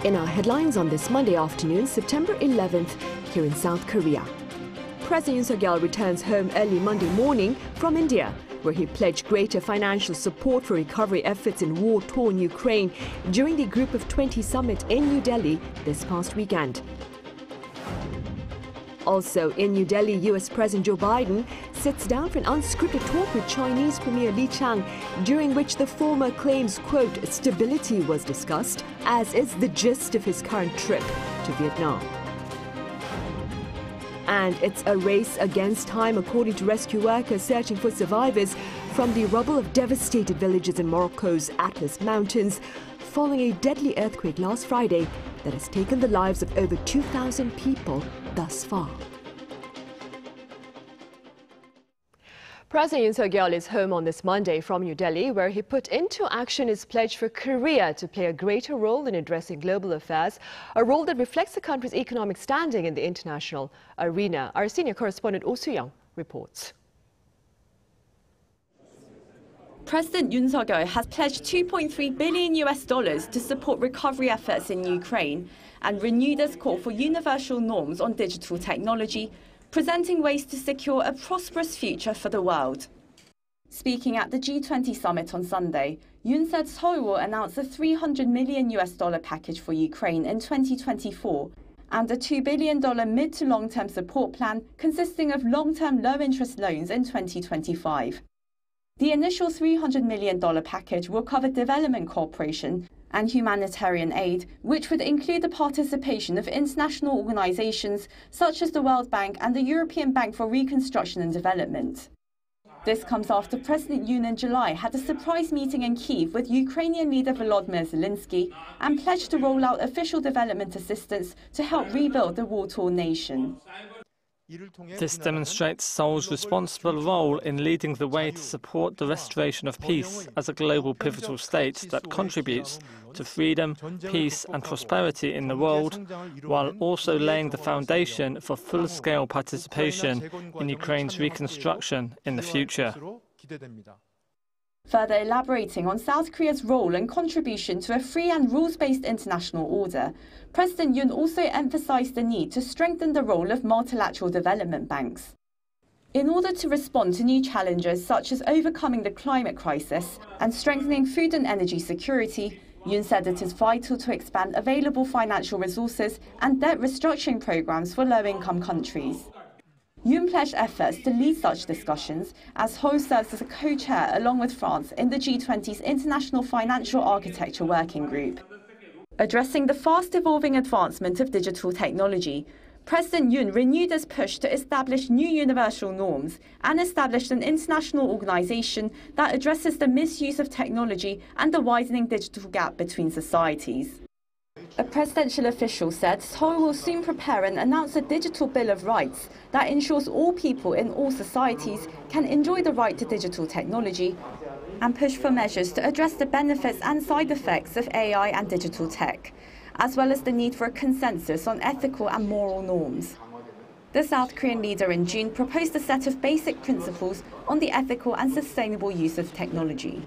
In our headlines on this Monday afternoon, September 11th, here in South Korea. President Yoon Suk-yeol returns home early Monday morning from India, where he pledged greater financial support for recovery efforts in war-torn Ukraine during the Group of 20 summit in New Delhi this past weekend. Also in New Delhi, U.S. President Joe Biden sits down for an unscripted talk with Chinese Premier Li Qiang, during which the former claims, quote, stability was discussed, as is the gist of his current trip to Vietnam. And it's a race against time, according to rescue workers searching for survivors from the rubble of devastated villages in Morocco's Atlas Mountains, following a deadly earthquake last Friday that has taken the lives of over 2,000 people thus far. President Yoon Suk-yeol is home on this Monday from New Delhi, where he put into action his pledge for Korea to play a greater role in addressing global affairs, a role that reflects the country's economic standing in the international arena. Our senior correspondent Oh Soo-young reports. President Yoon Suk-yeol has pledged $2.3 billion to support recovery efforts in Ukraine and renewed his call for universal norms on digital technology, presenting ways to secure a prosperous future for the world. Speaking at the G20 summit on Sunday, Yoon said Seoul will announce a $300 million package for Ukraine in 2024 and a $2 billion mid to long-term support plan consisting of long-term low-interest loans in 2025. The initial $300 million package will cover development cooperation and humanitarian aid, which would include the participation of international organizations such as the World Bank and the European Bank for Reconstruction and Development. This comes after President Yoon in July had a surprise meeting in Kyiv with Ukrainian leader Volodymyr Zelensky and pledged to roll out official development assistance to help rebuild the war-torn nation. This demonstrates Seoul's responsible role in leading the way to support the restoration of peace as a global pivotal state that contributes to freedom, peace and prosperity in the world, while also laying the foundation for full-scale participation in Ukraine's reconstruction in the future. Further elaborating on South Korea's role and contribution to a free and rules-based international order, President Yoon also emphasized the need to strengthen the role of multilateral development banks. In order to respond to new challenges such as overcoming the climate crisis and strengthening food and energy security, Yoon said it is vital to expand available financial resources and debt restructuring programs for low-income countries. Yoon pledged efforts to lead such discussions as Seoul serves as a co-chair along with France in the G20's International Financial Architecture Working Group. Addressing the fast-evolving advancement of digital technology, President Yoon renewed his push to establish new universal norms and established an international organization that addresses the misuse of technology and the widening digital gap between societies. A presidential official said Seoul will soon prepare and announce a digital Bill of Rights that ensures all people in all societies can enjoy the right to digital technology and push for measures to address the benefits and side effects of AI and digital tech, as well as the need for a consensus on ethical and moral norms. The South Korean leader in June proposed a set of basic principles on the ethical and sustainable use of technology.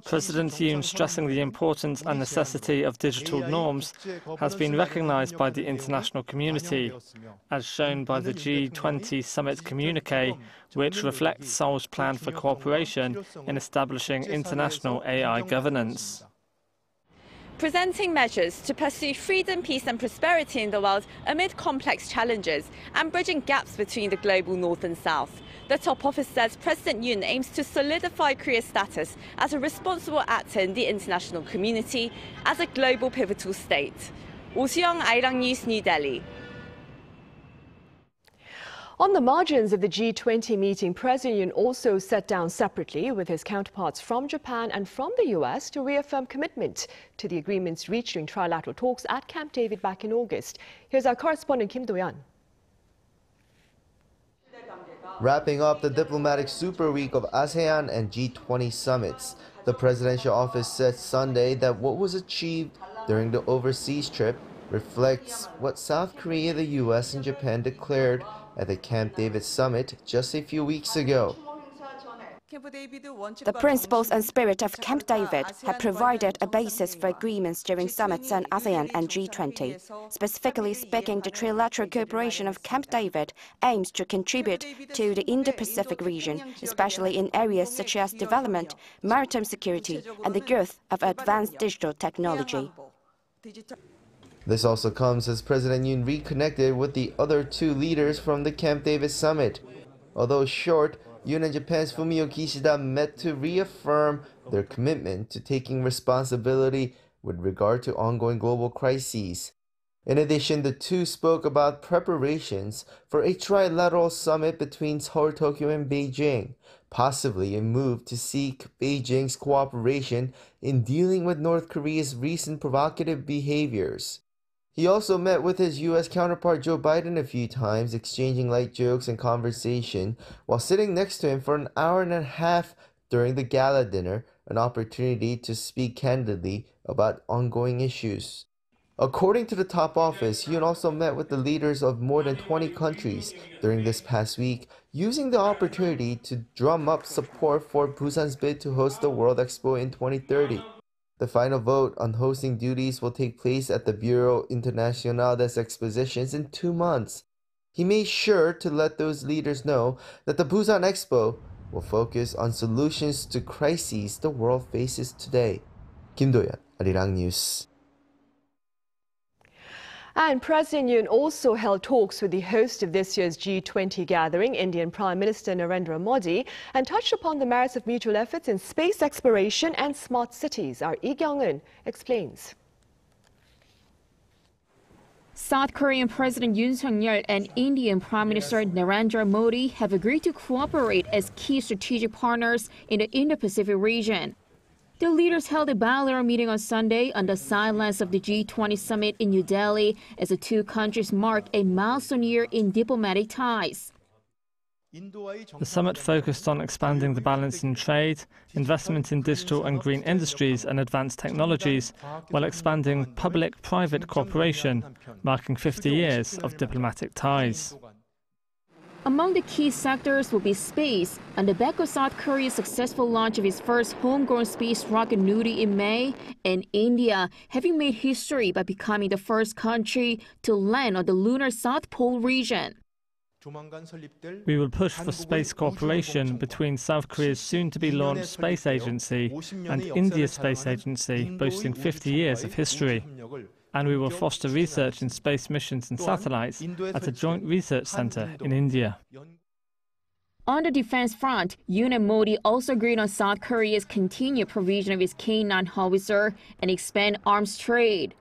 President Yoon stressing the importance and necessity of digital norms has been recognized by the international community, as shown by the G20 summit communique, which reflects Seoul's plan for cooperation in establishing international AI governance. Presenting measures to pursue freedom, peace and prosperity in the world amid complex challenges and bridging gaps between the global north and south. The top office says President Yoon aims to solidify Korea's status as a responsible actor in the international community as a global pivotal state. Oh Soo-young, Arirang News, New Delhi. On the margins of the G20 meeting, President Yoon also sat down separately with his counterparts from Japan and from the U.S. to reaffirm commitment to the agreements reached during trilateral talks at Camp David back in August. Here's our correspondent Kim Do-yeon. Wrapping up the diplomatic super week of ASEAN and G20 summits, the presidential office said Sunday that what was achieved during the overseas trip reflects what South Korea, the U.S. and Japan declared at the Camp David summit just a few weeks ago. The principles and spirit of Camp David have provided a basis for agreements during summits on ASEAN and G20. Specifically speaking, the trilateral cooperation of Camp David aims to contribute to the Indo-Pacific region, especially in areas such as development, maritime security, and the growth of advanced digital technology. This also comes as President Yoon reconnected with the other two leaders from the Camp David summit. Although short, Yoon and Japan's Fumio Kishida met to reaffirm their commitment to taking responsibility with regard to ongoing global crises. In addition, the two spoke about preparations for a trilateral summit between Seoul, Tokyo, and Beijing, possibly a move to seek Beijing's cooperation in dealing with North Korea's recent provocative behaviors. He also met with his U.S. counterpart Joe Biden a few times, exchanging light jokes and conversation, while sitting next to him for an hour and a half during the gala dinner, an opportunity to speak candidly about ongoing issues. According to the top office, Yoon also met with the leaders of more than 20 countries during this past week, using the opportunity to drum up support for Busan's bid to host the World Expo in 2030. The final vote on hosting duties will take place at the Bureau International des Expositions in 2 months. He made sure to let those leaders know that the Busan Expo will focus on solutions to crises the world faces today. Kim Do-yeon, Arirang News. And President Yoon also held talks with the host of this year's G20 gathering, Indian Prime Minister Narendra Modi, and touched upon the merits of mutual efforts in space exploration and smart cities. Our Jong-un explains. South Korean President Yoon Suk-yeol and Indian Prime Minister Narendra Modi have agreed to cooperate as key strategic partners in the Indo-Pacific region. The leaders held a bilateral meeting on Sunday on the sidelines of the G20 summit in New Delhi as the two countries mark a milestone year in diplomatic ties. The summit focused on expanding the balance in trade, investment in digital and green industries and advanced technologies, while expanding public-private cooperation, marking 50 years of diplomatic ties. Among the key sectors will be space, on the back of South Korea's successful launch of its first homegrown space rocket Nuri in May, and India having made history by becoming the first country to land on the lunar South Pole region. We will push for space cooperation between South Korea's soon-to-be-launched space agency and India's space agency, boasting 50 years of history. And we will foster research in space missions and satellites at a joint research center in India. On the defense front, Yoon and Modi also agreed on South Korea's continued provision of its K-9 howitzer and expand arms trade.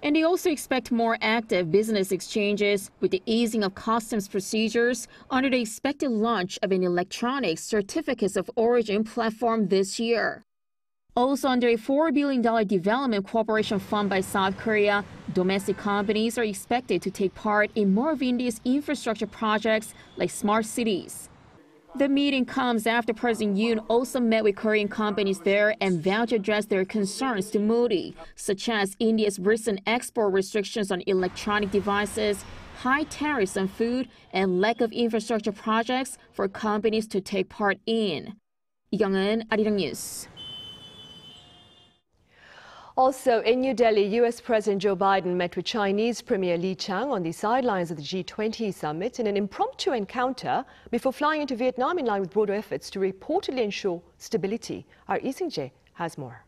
And they also expect more active business exchanges with the easing of customs procedures under the expected launch of an electronic certificates of origin platform this year. Also under a $4 billion development cooperation fund by South Korea, domestic companies are expected to take part in more of India's infrastructure projects like smart cities. The meeting comes after President Yoon also met with Korean companies there and vowed to address their concerns to Modi, such as India's recent export restrictions on electronic devices, high tariffs on food, and lack of infrastructure projects for companies to take part in. Young-un, Arirang News. Also in New Delhi, U.S. President Joe Biden met with Chinese Premier Li Qiang on the sidelines of the G20 summit in an impromptu encounter before flying into Vietnam in line with broader efforts to reportedly ensure stability. Our Lee Seung-jae has more.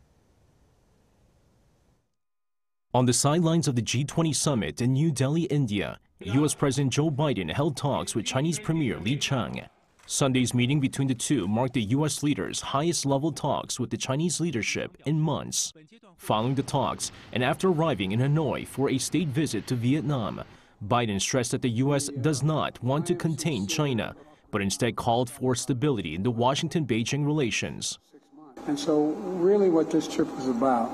On the sidelines of the G20 summit in New Delhi, India, U.S. President Joe Biden held talks with Chinese Premier Li Qiang. Sunday's meeting between the two marked the U.S. leaders' highest-level talks with the Chinese leadership in months. Following the talks, and after arriving in Hanoi for a state visit to Vietnam, Biden stressed that the U.S. does not want to contain China, but instead called for stability in the Washington-Beijing relations. And so really what this trip was about,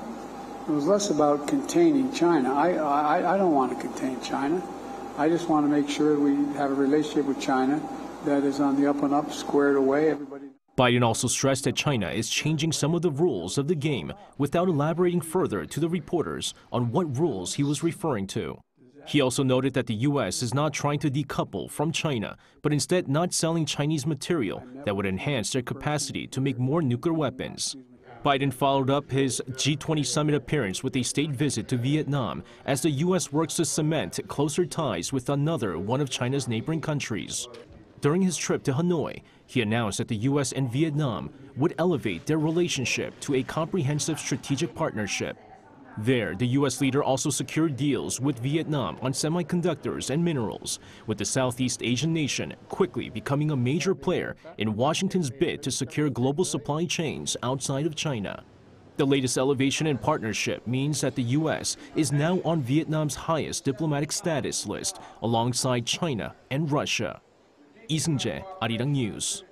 it was less about containing China. I don't want to contain China. I just want to make sure we have a relationship with China that is on the up and up, squared away. Biden also stressed that China is changing some of the rules of the game without elaborating further to the reporters on what rules he was referring to. He also noted that the U.S. is not trying to decouple from China, but instead not selling Chinese material that would enhance their capacity to make more nuclear weapons. Biden followed up his G20 summit appearance with a state visit to Vietnam as the U.S. works to cement closer ties with another one of China's neighboring countries. During his trip to Hanoi, he announced that the U.S. and Vietnam would elevate their relationship to a comprehensive strategic partnership. There, the U.S. leader also secured deals with Vietnam on semiconductors and minerals, with the Southeast Asian nation quickly becoming a major player in Washington's bid to secure global supply chains outside of China. The latest elevation in partnership means that the U.S. is now on Vietnam's highest diplomatic status list, alongside China and Russia. Lee Seung-jae, Arirang News.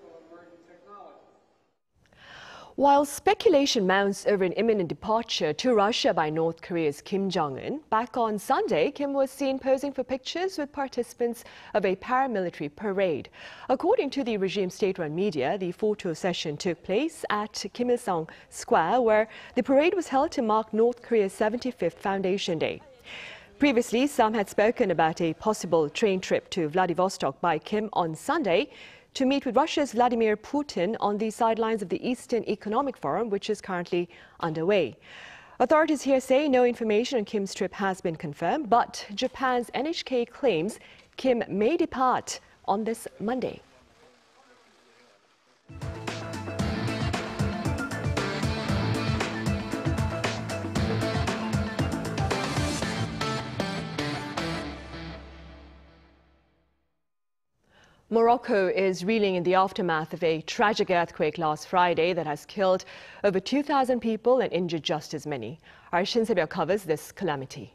While speculation mounts over an imminent departure to Russia by North Korea's Kim Jong-un, back on Sunday, Kim was seen posing for pictures with participants of a paramilitary parade. According to the regime state-run media, the photo session took place at Kim Il-sung Square, where the parade was held to mark North Korea's 75th Foundation Day. Previously, some had spoken about a possible train trip to Vladivostok by Kim on Sunday to meet with Russia's Vladimir Putin on the sidelines of the Eastern Economic Forum, which is currently underway. Authorities here say no information on Kim's trip has been confirmed, but Japan's NHK claims Kim may depart on this Monday. Morocco is reeling in the aftermath of a tragic earthquake last Friday that has killed over 2,000 people and injured just as many. Our Shin Se-byuk covers this calamity.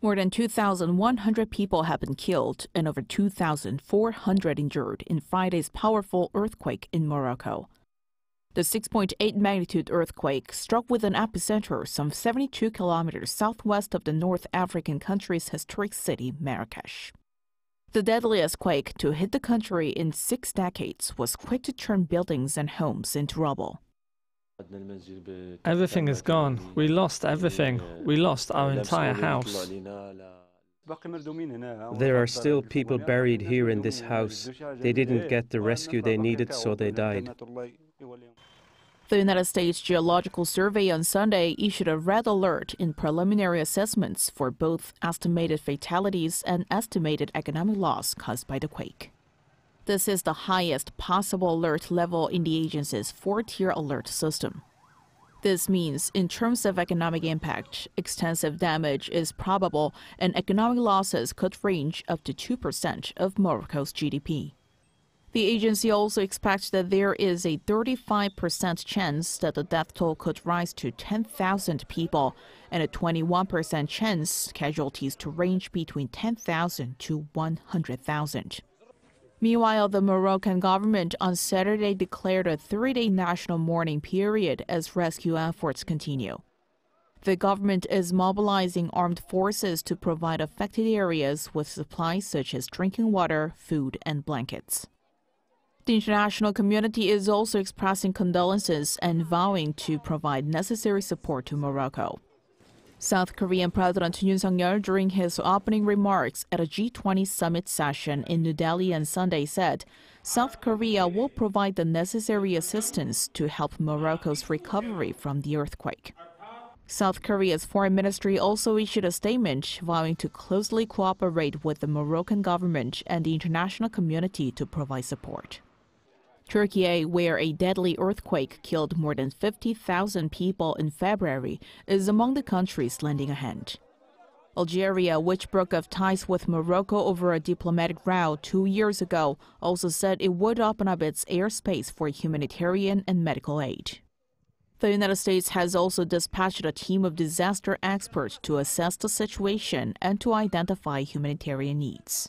More than 2,100 people have been killed and over 2,400 injured in Friday's powerful earthquake in Morocco. The 6.8 magnitude earthquake struck with an epicenter some 72 kilometers southwest of the North African country's historic city, Marrakesh. The deadliest quake to hit the country in 6 decades was quick to turn buildings and homes into rubble. Everything is gone. We lost everything. We lost our entire house. There are still people buried here in this house. They didn't get the rescue they needed, so they died. The United States Geological Survey on Sunday issued a red alert in preliminary assessments for both estimated fatalities and estimated economic loss caused by the quake. This is the highest possible alert level in the agency's 4-tier alert system. This means, in terms of economic impact, extensive damage is probable and economic losses could range up to 2% of Morocco's GDP. The agency also expects that there is a 35% chance that the death toll could rise to 10,000 people and a 21% chance casualties to range between 10,000 to 100,000. Meanwhile, the Moroccan government on Saturday declared a 3-day national mourning period as rescue efforts continue. The government is mobilizing armed forces to provide affected areas with supplies such as drinking water, food, and blankets. The international community is also expressing condolences and vowing to provide necessary support to Morocco. South Korean President Yoon Suk-yeol, during his opening remarks at a G20 summit session in New Delhi on Sunday, said South Korea will provide the necessary assistance to help Morocco's recovery from the earthquake. South Korea's foreign ministry also issued a statement vowing to closely cooperate with the Moroccan government and the international community to provide support. Turkey, where a deadly earthquake killed more than 50,000 people in February, is among the countries lending a hand. Algeria, which broke off ties with Morocco over a diplomatic row 2 years ago, also said it would open up its airspace for humanitarian and medical aid. The United States has also dispatched a team of disaster experts to assess the situation and to identify humanitarian needs.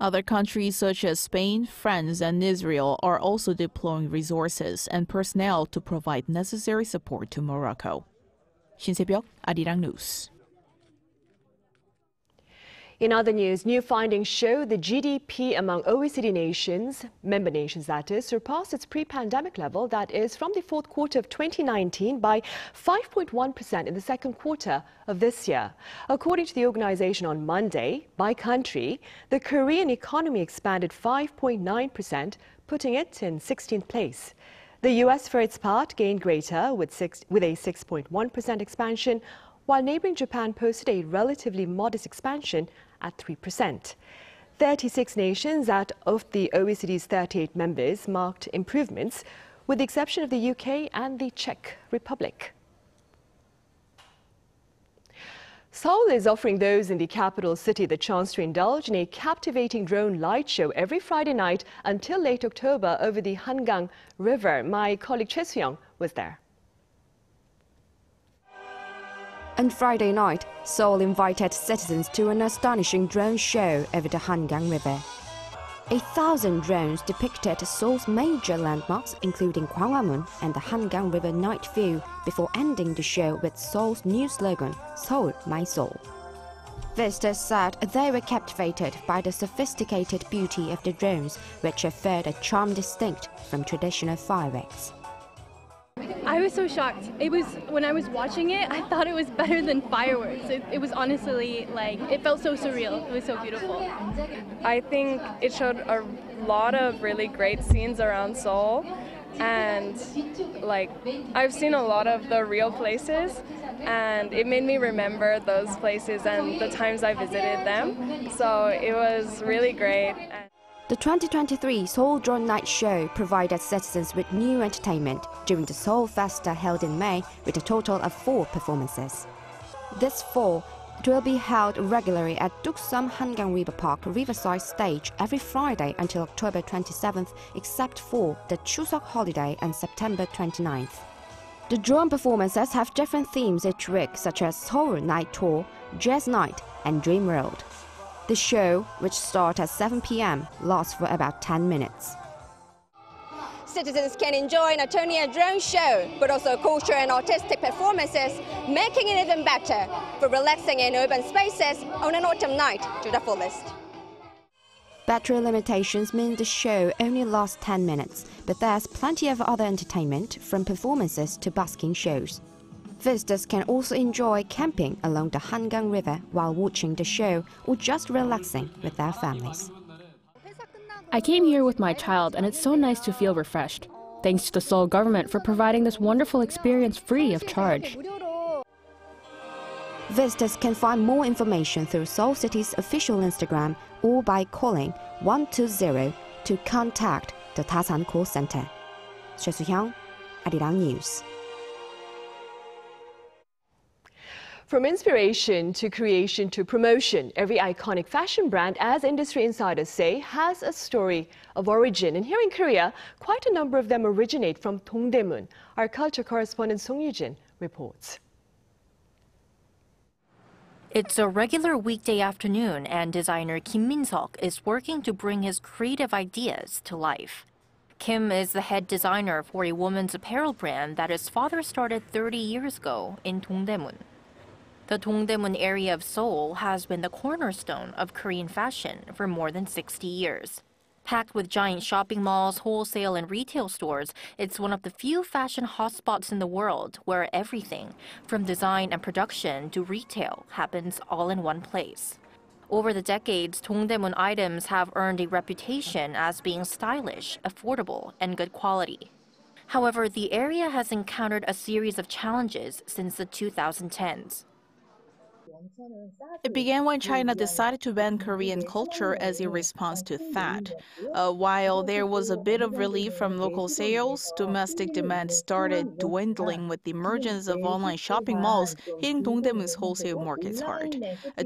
Other countries such as Spain, France, and Israel are also deploying resources and personnel to provide necessary support to Morocco. Shin Se-byuk, Arirang News. In other news, new findings show the GDP among OECD nations, member nations that is, surpassed its pre-pandemic level, that is, from the fourth quarter of 2019 by 5.1% in the second quarter of this year. According to the organization on Monday, by country, the Korean economy expanded 5.9%, putting it in 16th place. The U.S., for its part, gained greater with a 6.1% expansion, while neighboring Japan posted a relatively modest expansion at 3%. 36 nations out of the OECD's 38 members marked improvements, with the exception of the UK and the Czech Republic. Seoul is offering those in the capital city the chance to indulge in a captivating drone light show every Friday night until late October over the Hangang River. My colleague Choi Soo-young was there. On Friday night, Seoul invited citizens to an astonishing drone show over the Hangang River. 1,000 drones depicted Seoul's major landmarks, including Gwanghwamun and the Hangang River night view, before ending the show with Seoul's new slogan, Seoul, My Soul. Visitors said they were captivated by the sophisticated beauty of the drones, which offered a charm distinct from traditional fireworks. I was so shocked. When I was watching it, I thought it was better than fireworks. It was honestly it felt so surreal. It was so beautiful. I think it showed a lot of really great scenes around Seoul, and I've seen a lot of the real places, and it made me remember those places and the times I visited them. So it was really great. The 2023 Seoul Drone Night Show provided citizens with new entertainment during the Seoul Festa held in May, with a total of 4 performances. This fall, it will be held regularly at Duksum Hangang River Park Riverside Stage every Friday until October 27th, except for the Chuseok holiday on September 29th. The drone performances have different themes each week, such as Seoul Night Tour, Jazz Night, and Dream World. The show, which starts at 7 p.m., lasts for about 10 minutes. Citizens can enjoy not only a drone show, but also cultural and artistic performances, making it even better for relaxing in urban spaces on an autumn night to the fullest. Battery limitations mean the show only lasts 10 minutes, but there's plenty of other entertainment, from performances to busking shows. Visitors can also enjoy camping along the Hangang River while watching the show or just relaxing with their families. I came here with my child, and it's so nice to feel refreshed. Thanks to the Seoul government for providing this wonderful experience free of charge. Visitors can find more information through Seoul City's official Instagram or by calling 120 to contact the Tasan call center. Choi Soo-young, Arirang News. From inspiration to creation to promotion, every iconic fashion brand, as industry insiders say, has a story of origin. And here in Korea, quite a number of them originate from Dongdaemun. Our culture correspondent Song Yoo-jin reports. It's a regular weekday afternoon, and designer Kim Min-seok is working to bring his creative ideas to life. Kim is the head designer for a women's apparel brand that his father started 30 years ago in Dongdaemun. The Dongdaemun area of Seoul has been the cornerstone of Korean fashion for more than 60 years. Packed with giant shopping malls, wholesale and retail stores, it's one of the few fashion hotspots in the world where everything, from design and production to retail, happens all in one place. Over the decades, Dongdaemun items have earned a reputation as being stylish, affordable, and good quality. However, the area has encountered a series of challenges since the 2010s. It began when China decided to ban Korean culture as a response to that. While there was a bit of relief from local sales, domestic demand started dwindling with the emergence of online shopping malls hitting Dongdaemun's wholesale markets hard.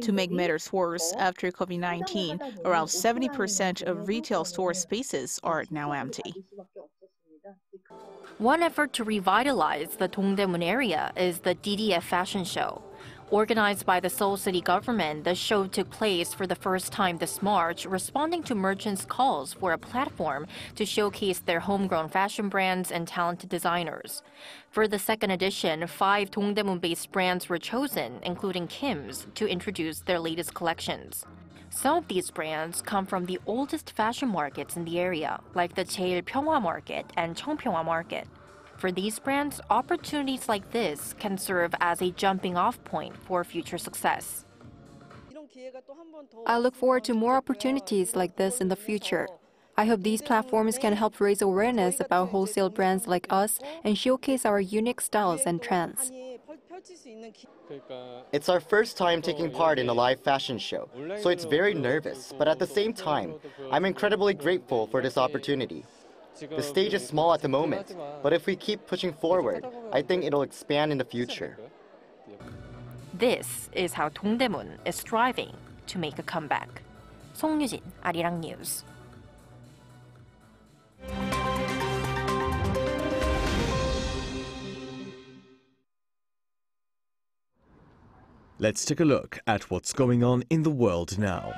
To make matters worse, after COVID-19, around 70% of retail store spaces are now empty. One effort to revitalize the Dongdaemun area is the DDF Fashion Show. Organized by the Seoul city government, the show took place for the first time this March, responding to merchants' calls for a platform to showcase their homegrown fashion brands and talented designers. For the second edition, 5 Dongdaemun-based brands were chosen, including Kim's, to introduce their latest collections. Some of these brands come from the oldest fashion markets in the area, like the Jeil Pyeonghwa Market and Cheongpyeongwa Market. For these brands, opportunities like this can serve as a jumping-off point for future success. I look forward to more opportunities like this in the future. I hope these platforms can help raise awareness about wholesale brands like us and showcase our unique styles and trends. It's our first time taking part in a live fashion show, so it's very nervous, but at the same time, I'm incredibly grateful for this opportunity. The stage is small at the moment, but if we keep pushing forward, I think it'll expand in the future. This is how Dongdaemun is striving to make a comeback. 송유진, Arirang News. Let's take a look at what's going on in the world now.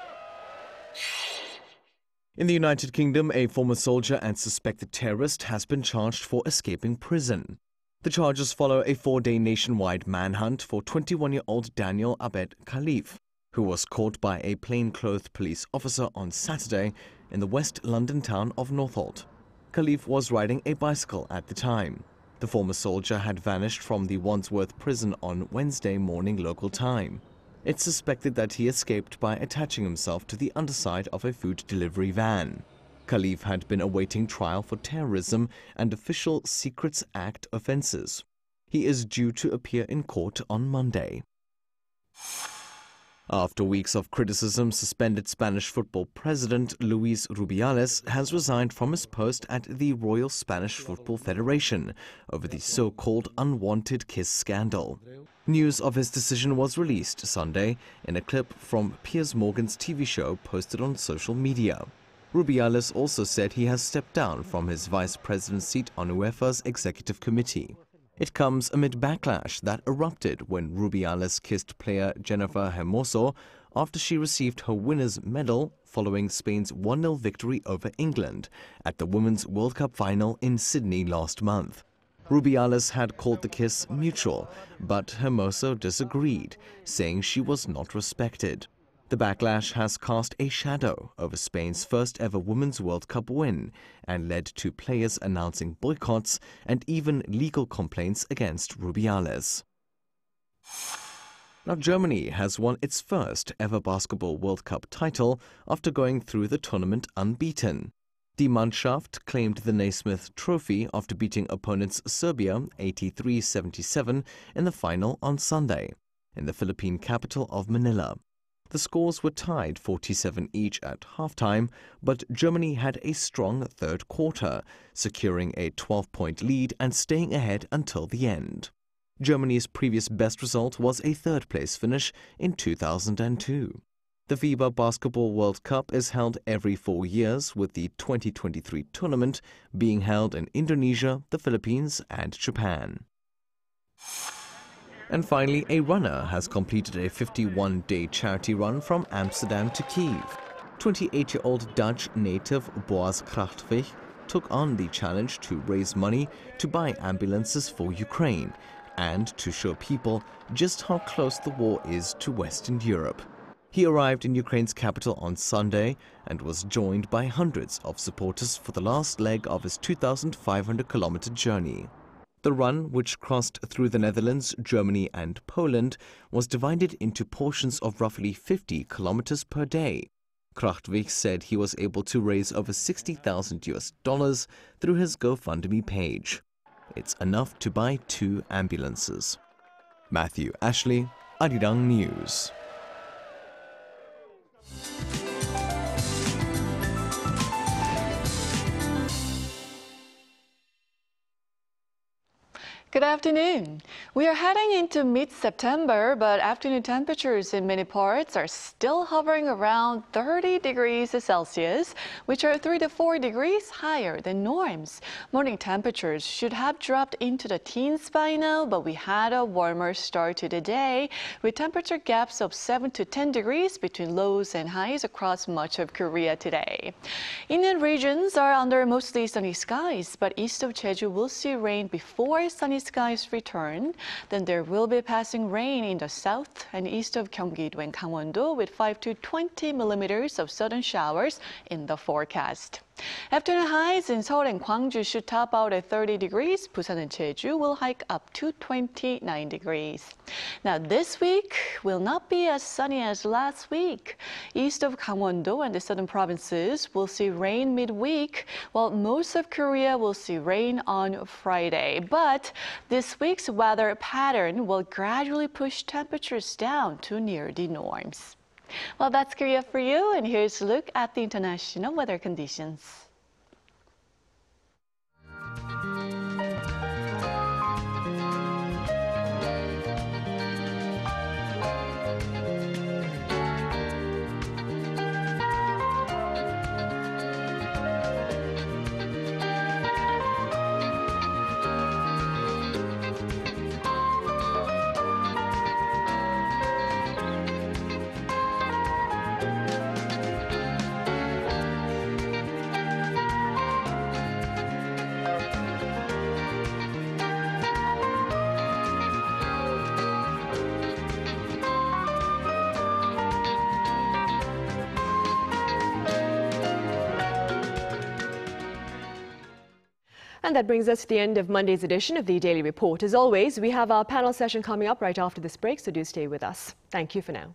In the United Kingdom, a former soldier and suspected terrorist has been charged for escaping prison. The charges follow a 4-day nationwide manhunt for 21-year-old Daniel Abed Khalif, who was caught by a plainclothed police officer on Saturday in the West London town of Northolt. Khalif was riding a bicycle at the time. The former soldier had vanished from the Wandsworth prison on Wednesday morning local time. It's suspected that he escaped by attaching himself to the underside of a food delivery van. Khalif had been awaiting trial for terrorism and Official Secrets Act offenses. He is due to appear in court on Monday. After weeks of criticism, suspended Spanish football president Luis Rubiales has resigned from his post at the Royal Spanish Football Federation over the so-called unwanted kiss scandal. News of his decision was released Sunday in a clip from Piers Morgan's TV show posted on social media. Rubiales also said he has stepped down from his vice president seat on UEFA's executive committee. It comes amid backlash that erupted when Rubiales kissed player Jennifer Hermoso after she received her winner's medal following Spain's 1-0 victory over England at the Women's World Cup final in Sydney last month. Rubiales had called the kiss mutual, but Hermoso disagreed, saying she was not respected. The backlash has cast a shadow over Spain's first-ever Women's World Cup win and led to players announcing boycotts and even legal complaints against Rubiales. Now, Germany has won its first-ever Basketball World Cup title after going through the tournament unbeaten. Die Mannschaft claimed the Naismith Trophy after beating opponents Serbia 83-77 in the final on Sunday, in the Philippine capital of Manila. The scores were tied 47 each at halftime, but Germany had a strong third quarter, securing a 12-point lead and staying ahead until the end. Germany's previous best result was a third-place finish in 2002. The FIBA Basketball World Cup is held every 4 years, with the 2023 tournament being held in Indonesia, the Philippines, and Japan. And finally, a runner has completed a 51-day charity run from Amsterdam to Kyiv. 28-year-old Dutch native Boaz Krachtvig took on the challenge to raise money to buy ambulances for Ukraine and to show people just how close the war is to Western Europe. He arrived in Ukraine's capital on Sunday and was joined by hundreds of supporters for the last leg of his 2,500-kilometer journey. The run, which crossed through the Netherlands, Germany and Poland, was divided into portions of roughly 50 kilometers per day. Krachtvig said he was able to raise over $60,000 through his GoFundMe page. It's enough to buy 2 ambulances. Matthew Ashley, Arirang News. Good afternoon. We are heading into mid-September, but afternoon temperatures in many parts are still hovering around 30 degrees Celsius, which are 3 to 4 degrees higher than norms. Morning temperatures should have dropped into the teens by now, but we had a warmer start to the day, with temperature gaps of 7 to 10 degrees between lows and highs across much of Korea today. Inland regions are under mostly sunny skies, but east of Jeju will see rain before sunny cloudy skies return. Then there will be passing rain in the south and east of Gyeonggi-do and Gangwon-do with 5 to 20 millimeters of sudden showers in the forecast. Afternoon highs in Seoul and Gwangju should top out at 30 degrees. Busan and Jeju will hike up to 29 degrees. Now this week will not be as sunny as last week. East of Gangwon-do and the southern provinces will see rain midweek, while most of Korea will see rain on Friday. But this week's weather pattern will gradually push temperatures down to near the norms. Well, that's Korea for you, and here's a look at the international weather conditions. And that brings us to the end of Monday's edition of the Daily Report. As always, we have our panel session coming up right after this break, so do stay with us. Thank you for now.